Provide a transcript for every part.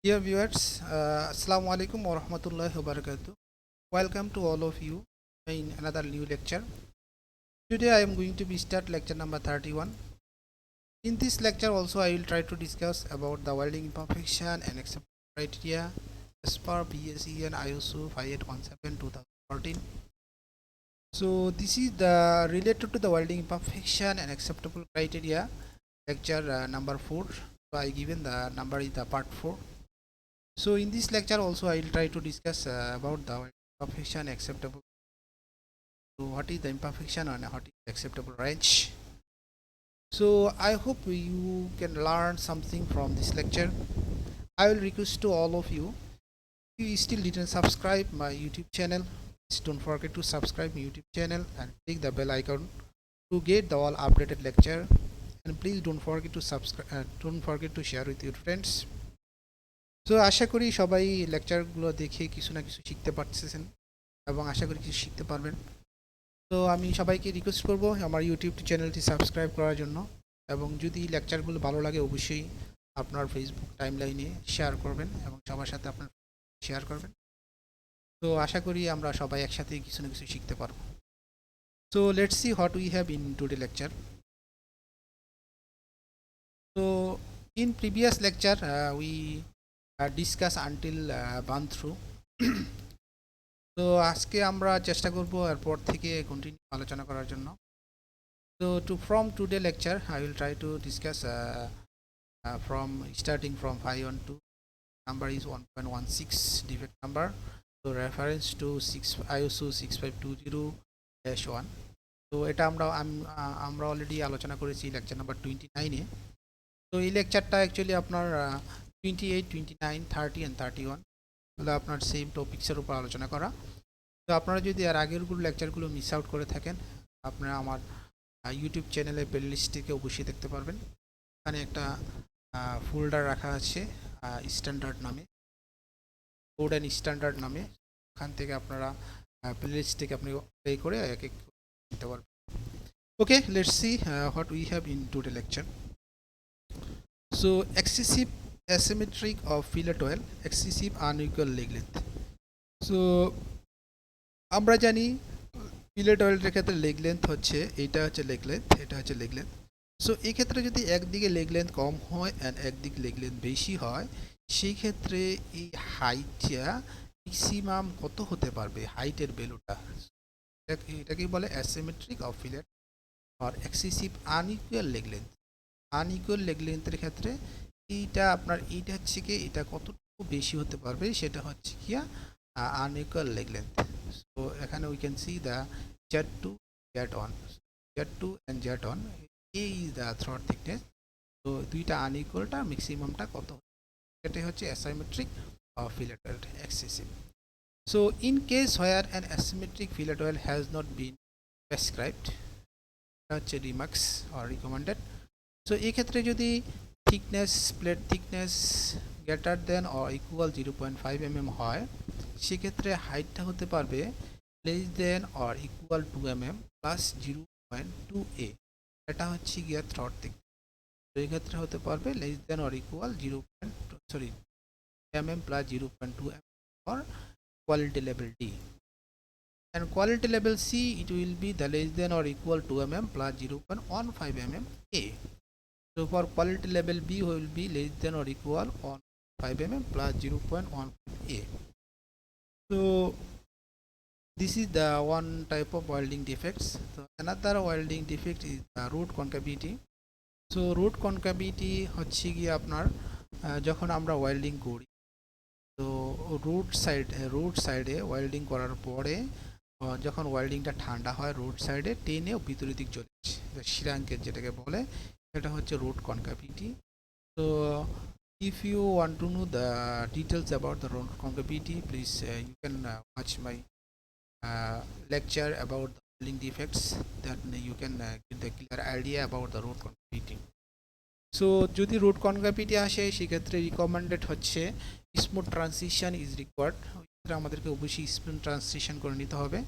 Dear viewers, Assalamu alaikum wa rahmatullahi wa barakatuh. Welcome to all of you in another new lecture. Today I am going to be start lecture number 31. In this lecture also I will try to discuss about the welding imperfection and acceptance criteria as per BSE and ISO 5817 2014. So this is the related to the welding imperfection and acceptable criteria lecture number 4. So I given the number is the part 4. So in this lecture also I will try to discuss about the imperfection acceptable. So what is the imperfection and what is the acceptable range. So I hope you can learn something from this lecture. I will request to all of you, if you still didn't subscribe my YouTube channel, please don't forget to subscribe my YouTube channel and click the bell icon to get the all updated lecture. And please don't forget to subscribe, don't forget to share with your friends. তো আশা করি সবাই লেকচারগুলো দেখে কিছু না কিছু শিখতে পারতেছেন এবং আশা করি কিছু শিখতে পারবেন। তো আমি সবাইকে রিকোয়েস্ট করব আমার ইউটিউব চ্যানেলটি সাবস্ক্রাইব করার জন্য, এবং যদি লেকচারগুলো ভালো লাগে অবশ্যই আপনার ফেসবুক টাইমলাইনে শেয়ার করবেন এবং সবার সাথে আপনার শেয়ার করবেন। তো আশা করি আমরা সবাই একসাথে কিছু না কিছু শিখতে পারবো। So let's see what we have in today lecture. So in previous lecture we discuss until burn through. তো আজকে আমরা চেষ্টা করব এরপর থেকে কন্টিনিউ আলোচনা করার জন্য। So from today lecture I will try to discuss from starting from 512. Number is 1.16 defect number. So reference to 6 ISO 6520-1. তো এটা আমরা অলরেডি আলোচনা করেছি লেকচার নাম্বার 29-এ। তো এই লেকচারটা অ্যাকচুয়ালি আপনার 28, 29, 30 and 31 হলো আপনার সেম টপিক্সের উপর আলোচনা করা। তো আপনারা যদি আর আগেরগুলো লেকচারগুলো মিস আউট করে থাকেন, আপনারা আমার ইউটিউব চ্যানেলে প্লেলিস্টটিকে অবশ্যই দেখতে পারবেন। এখানে একটা ফোল্ডার রাখা আছে স্ট্যান্ডার্ড নামে, কোড অ্যান্ড স্ট্যান্ডার্ড নামে। ওখান থেকে আপনারা প্লেলিস্ট থেকে আপনি প্লে করে এক এক নিতে পারবেন। Okay, let's see what we have in today lecture. So excessive asymmetric of fillet weld, excessive unequal leg length. So আমরা জানি ফিলেট অয়েলের ক্ষেত্রে লেগ লেন্থ হচ্ছে, এইটা হচ্ছে লেগ লেন্থ, এটা হচ্ছে লেগ লেন্থ। সো এই ক্ষেত্রে যদি একদিকে লেগ লেন্থ কম হয় অ্যান্ড একদিকে লেগ লেন্থ বেশি হয়, সেই ক্ষেত্রে এই হাইটটা ম্যাক্সিমাম কত হতে পারবে, হাইটের ভ্যালুটা, এটাকেই বলে অ্যাসিমেট্রিক অফ ফিলেট আর excessive unequal leg length. Unequal leg লেন্থের ক্ষেত্রে এইটা আপনার এইটা হচ্ছে কি, এটা কতটুকু বেশি হতে পারবে সেটা হচ্ছে কি আনইকুয়াল লেগ লেন্থ। সো এখানে we can see the Z2 Z1, Z2 and Z1 এই দ্য থ্রট থিকনেস। তো দুইটা আনইকুয়ালটা ম্যাক্সিমামটা কত, এটাই হচ্ছে asymmetric fillet weld excessive. So in case where an asymmetric fillet weld has not been prescribed, এটা হচ্ছে remarks or recommended. So এই ক্ষেত্রে যদি thickness, plate thickness greater than or equal 0.5 mm হয়, সেক্ষেত্রে হাইটটা হতে পারবে less than or equal 2 mm plus 0.2a। এটা হচ্ছে গিয়া থ্রট থিকনেস। তো এই ক্ষেত্রে হতে পারবে less than or equal 0.2 mm plus 0.2 mm for quality level D. And quality level C, it will be the less than or equal 2 mm plus 0.15 mm A. So for quality level B will be less than or equal 5 mm plus 0.15 A. So this is the one type of welding defects. So another welding defect is the root concavity. So root concavity হচ্ছে কি আপনার যখন আমরা welding করি, তো root সাইডে welding করার পরে যখন ওয়েল্ডিংটা ঠান্ডা হয়, রুট সাইডে টেনে ভিতরের দিক চলে আসে, শ্রাঙ্কের যেটাকে বলে, সেটা হচ্ছে রুট কনকাভিটি। তো if you want to know the details about the root concavity, please you can watch my lecture about the welding defects, that you can get the clear idea about the root concavity. So যদি root কনকাভিটি আসে, সেক্ষেত্রে recommended হচ্ছে smooth transition is required. আমাদেরকে অবশ্যই smooth transition করে নিতে হবে।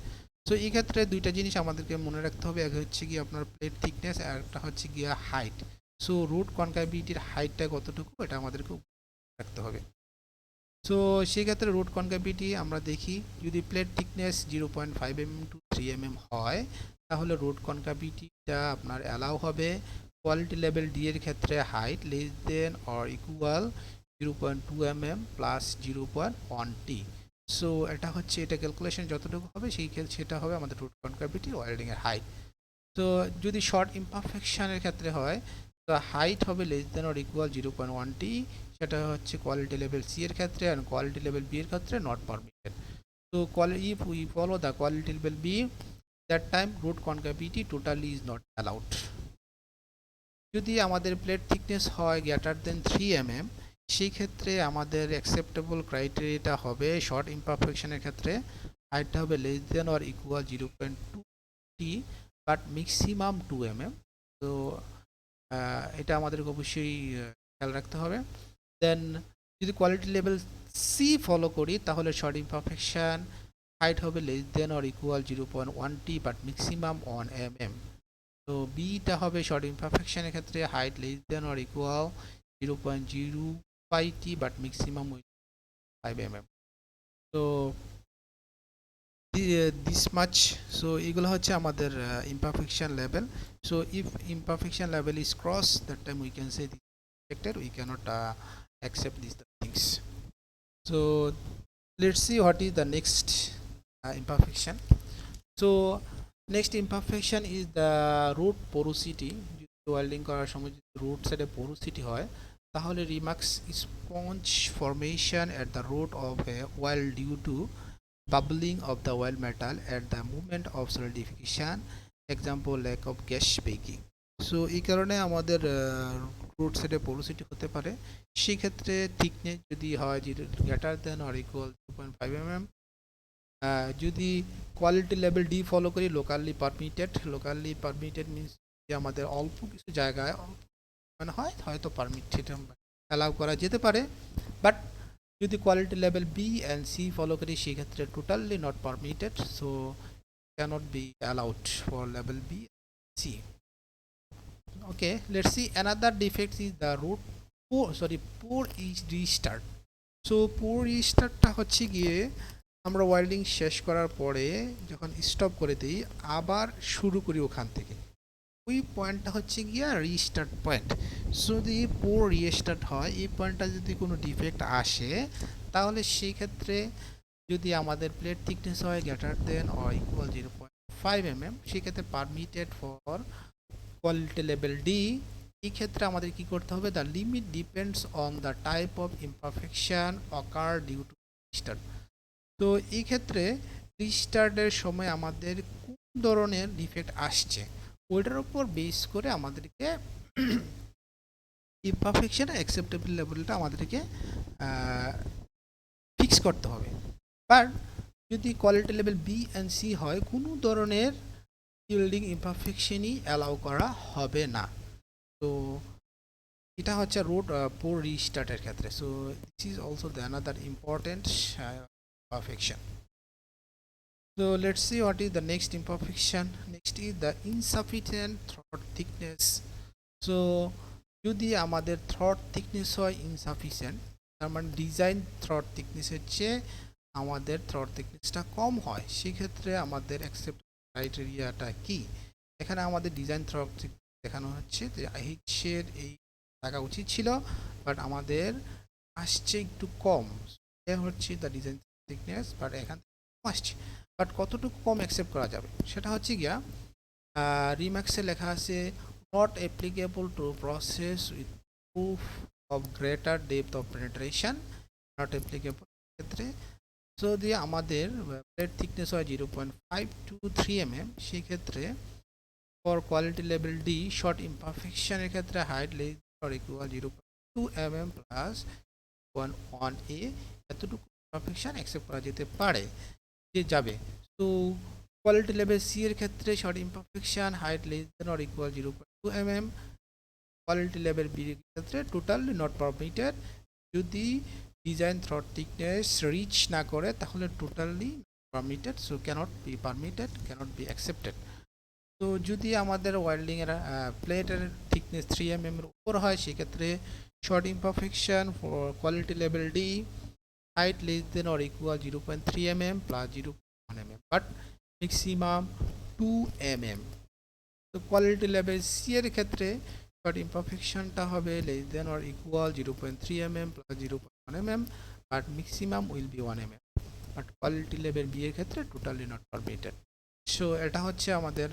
So এই ক্ষেত্রে দুইটা জিনিস আমাদেরকে মনে রাখতে হবে, এক হচ্ছে কি আপনার প্লেট থিকনেস, আর একটা হচ্ছে গিয়া হাইট। সো রুট কনকাভিটির হাইটটা কতটুকু, এটা আমাদেরকে রাখতে হবে। সো সেক্ষেত্রে রুট কনক্যাভিটি আমরা দেখি যদি plate thickness 0.5 mm to 3 mm হয় তাহলে রুট কনক্যাভিটিটা আপনার অ্যালাউ হবে কোয়ালিটি লেভেল ডি এর ক্ষেত্রে height less than or equal 0.2 mm plus 0.1 T. So এটা হচ্ছে এটা ক্যালকুলেশন যতটুকু হবে সেটা হবে আমাদের রুট কনক্যাভিটি ওয়েল্ডিংয়ের হাইট। তো যদি শর্ট ইমপারফেকশনের ক্ষেত্রে হয় তো হাইট হবে লেস দেন অর ইকুয়াল 0.1 টি, সেটা হচ্ছে কোয়ালিটি লেভেল সি এর ক্ষেত্রে, আর কোয়ালিটি লেভেল বি এর ক্ষেত্রে নট পারমিটেড। তো if we follow the quality level B, that time root concavity totally is not allowed. যদি আমাদের প্লেট থিকনেস হয় গ্রেটার দেন 3 mm সেই ক্ষেত্রে আমাদের অ্যাকসেপ্টেবল ক্রাইটেরিয়াটা হবে শর্ট ইমপারফেকশনের ক্ষেত্রে হাইটটা হবে less than or equal 0.2 T but maximum 2 mm। তো এটা আমাদেরকে অবশ্যই খেয়াল রাখতে হবে। দেন যদি কোয়ালিটি লেভেল সি ফলো করি তাহলে শর্ট ইমপারফেকশন হাইট হবে less than or equal 0.1 T but maximum 1 mm। তো বিটা হবে শর্ট ইমপারফেকশনের ক্ষেত্রে height less than or equal 0.05 T but maximum 5 mm। তো দিস মাচ। সো এগুলো হচ্ছে আমাদের imperfection level. So if imperfection level is crossed, that time we can say this rejected, we cannot accept these things. So let's see what is the next imperfection. So next imperfection is the root porosity. Welding করার সময় যদি root সাইডে porosity হয় তাহলে remarks sponge formation at the root of a weld due to bubbling of the oil metal at the moment of solidification, example lack of gas baking. So এই কারণে আমাদের root সাইডে পোরোসিটি হতে পারে। সেই ক্ষেত্রে থিকনেস যদি হয় greater than or equal 2.5 mm, যদি কোয়ালিটি লেভেল ডি ফলো করি লোকালি পারমিটেড মিনস যে আমাদের অল্প কিছু জায়গায় মানে হয়তো পারমিটেড অ্যালাউ করা যেতে পারে, বাট যদি quality level B and C follow করি সেক্ষেত্রে totally not permitted, so cannot be allowed for level B C. Okay, let's see another defect is the root pore is restart. So pore রিস্টার্টটা হচ্ছে গিয়ে আমরা welding শেষ করার পরে যখন স্টপ করে দিই আবার শুরু করি ওখান থেকে, ওই পয়েন্টটা হচ্ছে গিয়া রিস্টার্ট পয়েন্ট। যদি পোর রিস্টার্ট হয় এই পয়েন্টটা যদি কোনো ডিফেক্ট আসে তাহলে সেই ক্ষেত্রে যদি আমাদের প্লেট থিকনেস হয় greater than or equal 0.5 mm সেক্ষেত্রে permitted for quality level D. এই ক্ষেত্রে আমাদের কি করতে হবে, the limit depends on the type of imperfection occur due to restart. তো এই ক্ষেত্রে রিস্টার্টের সময় আমাদের কোন ধরনের ডিফেক্ট আসছে ওইটার উপর বেস করে আমাদেরকে ইমপারফেকশন অ্যাকসেপ্টেবল লেভেলটা আমাদেরকে ফিক্স করতে হবে। বাট যদি quality level B and C হয় কোনো ধরনের ওয়েল্ডিং ইমপারফেকশনই অ্যালাউ করা হবে না। তো এটা হচ্ছে রুট পোর রিস্টার্টের ক্ষেত্রে। So this is also the another important imperfection. So let's see what is the next imperfection. Next is the insufficient throat thickness. So যদি আমাদের থ্রট থিকনেস হয় ইনসাফিসিয়েন্ট তার মানে ডিজাইন থ্রট থিকনেসের চেয়ে আমাদের থ্রট থিকনেসটা কম হয় সেক্ষেত্রে আমাদের অ্যাকসেপ্ট ক্রাইটেরিয়াটা কি, এখানে আমাদের ডিজাইন থ্রট দেখানো হচ্ছে যে এইচের এই থাকা উচিত ছিল বাট আমাদের আসছে একটু কম, এ হচ্ছে দ্য ডিজাইন থিকনেস, বাট এখান থেকে কম আসছে। বাট কতটুকু কম অ্যাকসেপ্ট করা যাবে সেটা হচ্ছে গিয়া রিম্যাক্সে লেখা আছে not applicable to process with proof of greater depth of penetration, not applicable ক্ষেত্রে যদি আমাদের প্লেট থিকনেস হয় 0.5 to 3 mm সেই ক্ষেত্রে for quality level D short ইমপারফেকশনের ক্ষেত্রে height less or equal 0.2 mm plus 1 a এতটুকু ইমপারফেকশন অ্যাকসেপ্ট করা যেতে পারে যে যাবে। তো কোয়ালিটি লেভেল সি এর ক্ষেত্রে short imperfection height less than or equal 0.2 mm, quality level B এর ক্ষেত্রে টোটালি নট পারমিটেড, যদি ডিজাইন থ্রট থিকনেস রিচ না করে তাহলে totally permitted, so cannot be permitted, can't be accepted. তো যদি আমাদের ওয়েল্ডিংয়ের প্লেটের থিকনেস 3 mm এর উপর হয় সেক্ষেত্রে short imperfection for quality level D height less than or equal 0.3 mm plus 0.1 mm but maximum 2 mm. তো কোয়ালিটি লেভেল সি এর ক্ষেত্রে বাট ইমপারফেকশনটা হবে less than or equal 0.3 mm plus 0.1 mm but maximum will be 1 mm but quality level B এর ক্ষেত্রে totally not permitted. So এটা হচ্ছে আমাদের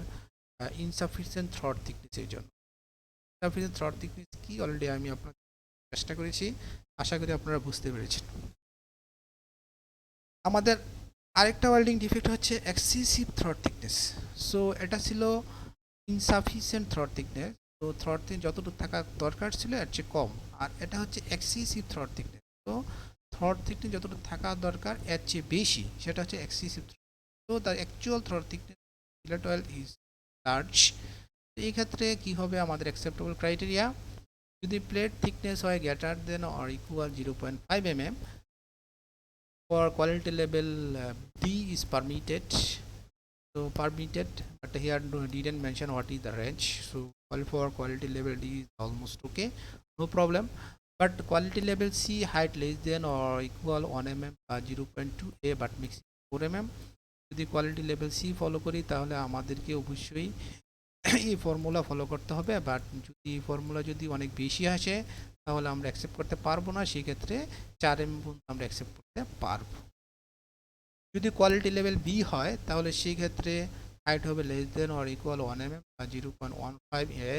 ইনসাফিসিয়েন্ট থ্রট থিকনেসের জন্য। ইনসাফিসিয়েন্ট থ্রট থিকনেস কি অলরেডি আমি আপনাদের চেষ্টা করেছি, আশা করি আপনারা বুঝতে পেরেছেন। আমাদের আরেকটা ওয়েল্ডিং ডিফেক্ট হচ্ছে এক্সেসিভ থ্রট থিকনেস। সো এটা ছিল ইনসাফিসিয়েন্ট থ্রট থিকনেস, তো থ্রট থিকনেস যতটুকু থাকা দরকার ছিল এর চেয়ে কম, আর এটা হচ্ছে এক্সেসিভ থ্রট থিকনেস। তো থ্রট থিকনেস যতটুকু থাকা দরকার এর চেয়ে বেশি, সেটা হচ্ছে এক্সেসিভ। তো the actual through thickness fillet oil is large. এই ক্ষেত্রে কি হবে আমাদের অ্যাকসেপ্টেবল ক্রাইটেরিয়া, যদি প্লেট থিকনেস হয় greater than or equal 0.5 mm for quality level D is permitted. So permitted, but here didn't mention what is the range. So for quality level D is almost okay, no problem. But quality level C height less than or equal 1 mm 0.2 a but maximum 4 mm. যদি quality level C follow করি তাহলে আমাদেরকে অবশ্যই এই formula follow করতে হবে, but যদি formula যদি অনেক বেশি আসে তাহলে আমরা অ্যাকসেপ্ট করতে পারবো না, সেই ক্ষেত্রে 4 mm পর্যন্ত আমরা অ্যাকসেপ্ট করতে পারবো। যদি কোয়ালিটি লেভেল বি হয় তাহলে সেই ক্ষেত্রে হাইট হবে less than or equal 1 mm বা 0.15 a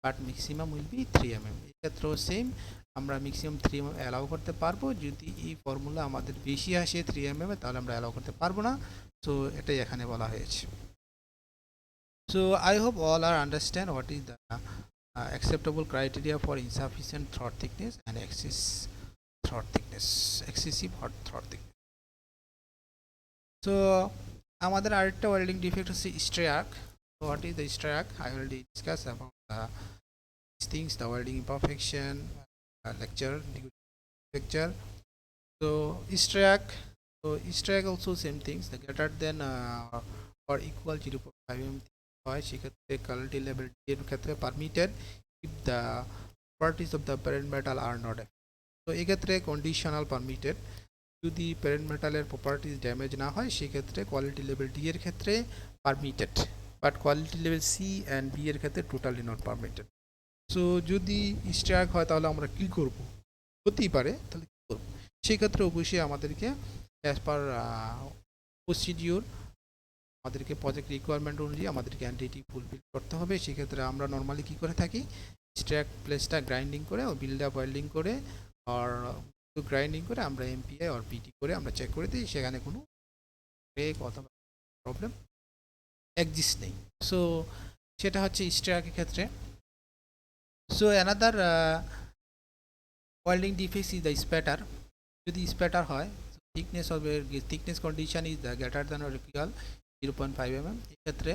but maximum will B 3 mm। এই ক্ষেত্রেও সেম, আমরা ম্যাক্সিমাম 3 mm অ্যালাউ করতে পারবো। যদি এই ফর্মুলা আমাদের বেশি আসে 3 mm তাহলে আমরা অ্যালাউ করতে পারবো না। সো এটাই এখানে বলা হয়েছে। So I hope all are understand what is the acceptable criteria for insufficient throat thickness and excessive throat thickness. So আমাদের আরেকটা ওয়েল্ডিং ডিফেক্ট হচ্ছে struck. What is the struck? I already discussed about these things, the welding imperfection lecture. So struck also same things, the greater than or equal 0.5 mm হয় সেক্ষেত্রে quality level D এর ক্ষেত্রে permitted if the properties of the parent metal are not. তো এক্ষেত্রে conditional permitted, যদি parent মেটালের properties damage না হয় সেক্ষেত্রে কোয়ালিটি লেভেল ডি এর ক্ষেত্রে permitted, but quality level C and B এর ক্ষেত্রে টোটালি নট পারমিটেড। সো যদি স্ট্রাক হয় তাহলে আমরা কী করব, হতেই পারে, তাহলে কী করব, সেক্ষেত্রে অবশ্যই আমাদেরকে অ্যাজ পার প্রসিডিওর আমাদেরকে প্রজেক্ট রিকোয়ারমেন্ট অনুযায়ী আমাদেরকে এনটিটি ফুলফিল করতে হবে। সেক্ষেত্রে আমরা নর্মালি কী করে থাকি, স্ট্রাক প্লেসটা গ্রাইন্ডিং করে ও বিল্ড আপ ওয়েল্ডিং করে আর গ্রাইন্ডিং করে আমরা এমপিআই আর পিটি করে আমরা চেক করে দিই, সেখানে কোনো ব্রেক অথবা প্রবলেম এক্সিস্ট নেই। সো সেটা হচ্ছে স্ট্রাকের ক্ষেত্রে। So another welding defect is the spatter. যদি স্প্যাটার হয় thickness condition is the greater than or equal 0.5 mm, এক্ষেত্রে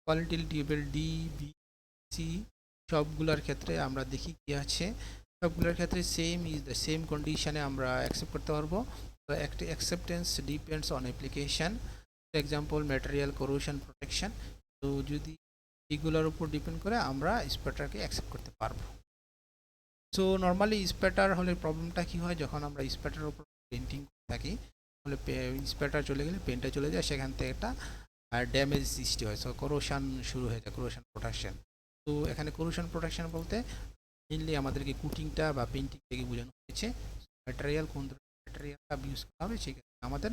quality level D B C সবগুলোর ক্ষেত্রে আমরা দেখি কি আছে, সবগুলোর ক্ষেত্রে সেম ইজ দ্য সেম কন্ডিশনে আমরা অ্যাকসেপ্ট করতে পারবো। তো একটা acceptance depends on application, example material corrosion protection. তো যদি এগুলোর উপর ডিপেন্ড করে আমরা স্প্যাটারকে অ্যাকসেপ্ট করতে পারবো। সো নর্মালি স্প্যাটার হলে প্রবলেমটা কী হয়, যখন আমরা স্প্যাটার উপর পেন্টিং থাকি তাহলে স্প্যাটার চলে গেলে পেন্টটা চলে যায়, সেখান থেকে একটা ড্যামেজ সৃষ্টি হয়। সো করোশন শুরু হয়ে যায়, করোশন প্রোটেকশন। তো এখানে করোশন প্রোটেকশন বলতে মেনলি আমাদেরকে কুটিংটা বা পেন্টিং থেকে বোঝানো হয়েছে। ম্যাটেরিয়াল কোন ধরনের ম্যাটেরিয়ালটা ইউজ করা হবে সেক্ষেত্রে আমাদের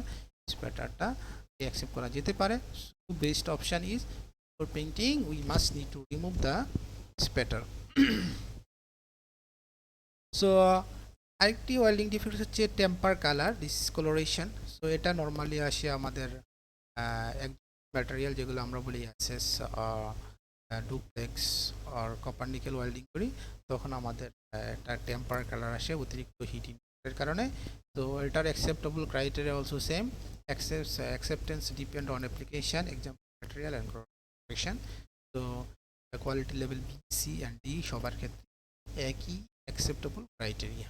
স্প্যাটারটা অ্যাকসেপ্ট করা যেতে পারে। So best option is for painting we must need to remove the spatter. So আরেকটি ওয়েল্ডিং ডিফেক্ট হচ্ছে টেম্পার কালার ডিসকলোরেশন। সো এটা নর্মালি আসে আমাদের ম্যাটেরিয়াল যেগুলো আমরা বলি অ্যাসেস ডুপ্লেক্স আর কপার নিকেল ওয়েল্ডিং করি, তখন আমাদের একটা টেম্পার কালার আসে অতিরিক্ত হিট ইনপুটের কারণে। তো এটার acceptable criteria also same, acceptance depend on application, example material and protection. তো quality level B C and D সবার ক্ষেত্রে একই অ্যাকসেপ্টেবল ক্রাইটেরিয়া।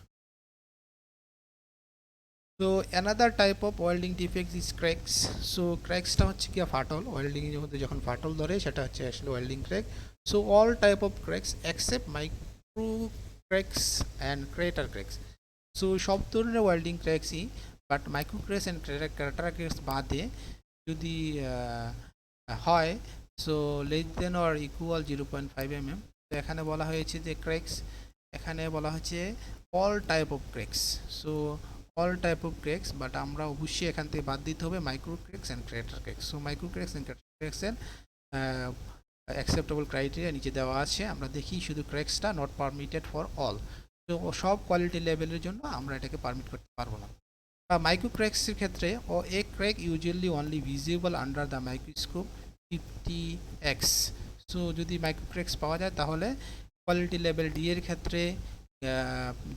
তো another type of welding defects is cracks. So ক্র্যাকসটা হচ্ছে কি ফাটল, ওয়েল্ডিংয়ের মধ্যে যখন ফাটল ধরে সেটা হচ্ছে আসলে welding crack. So all type of cracks except micro cracks and crater cracks. So সব ধরনের ওয়েল্ডিং ক্র্যাকসই বাট মাইক্রোক্রেক্স অ্যান্ড ক্যাটারাক্রেক্স বাদে যদি হয় so less than or equal 0.5 mm, তো এখানে বলা হয়েছে যে ক্রেক্স, এখানে বলা হচ্ছে all type of cracks. So all type of cracks, but আমরা অবশ্যই এখান থেকে বাদ দিতে হবে microcracks and crater cracks. So microcracks and ক্যাটারাক্রেক্সের অ্যাকসেপ্টেবল ক্রাইটেরিয়া নিচে দেওয়া আছে, আমরা দেখি শুধু ক্রেক্সটা নট পারমিটেড ফর অল। তো সব কোয়ালিটি লেভেলের জন্য আমরা এটাকে পারমিট করতে পারবো না। মাইক্রোক্রেক্সের ক্ষেত্রে a crack usually only visible under the microscope 50x। So যদি মাইক্রোক্রেক্স পাওয়া যায় তাহলে কোয়ালিটি লেভেল ডি এর ক্ষেত্রে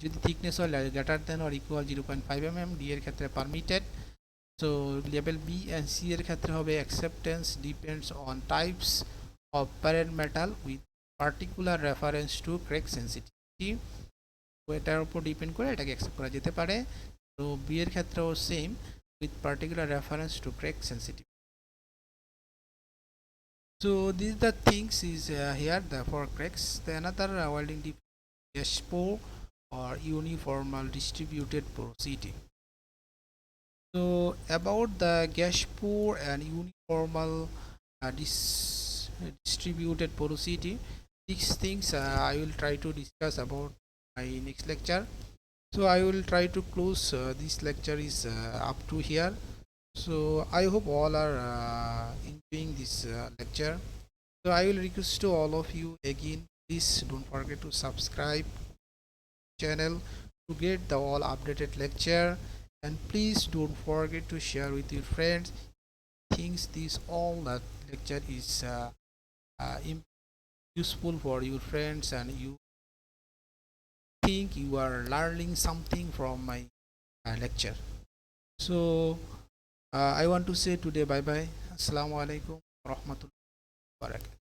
যদি থিকনেস হয় greater than or equal 0.5 mm, D এর ক্ষেত্রে permitted. So level B and C এর ক্ষেত্রে হবে acceptance depends on types of parent metal with particular reference to crack sensitivity. তো এটার উপর ডিপেন্ড করে এটাকে অ্যাকসেপ্ট করা যেতে পারে। তো বি এর ক্ষেত্রেও same with particular reference to crack sensitive. So these the things is here the for cracks. The another welding pore or uniformal distributed porosity. So about the gas pore and uniformal distributed porosity, these things I will try to discuss about my next lecture. So I will try to close this lecture is up to here. So I hope all are enjoying this lecture. So I will request to all of you again, please don't forget to subscribe channel to get the all updated lecture, and please don't forget to share with your friends. Thinks this all that lecture is useful for your friends and you think you are learning something from my lecture. So I want to say today bye bye. Assalamu alaikum warahmatullahi wabarakatuh.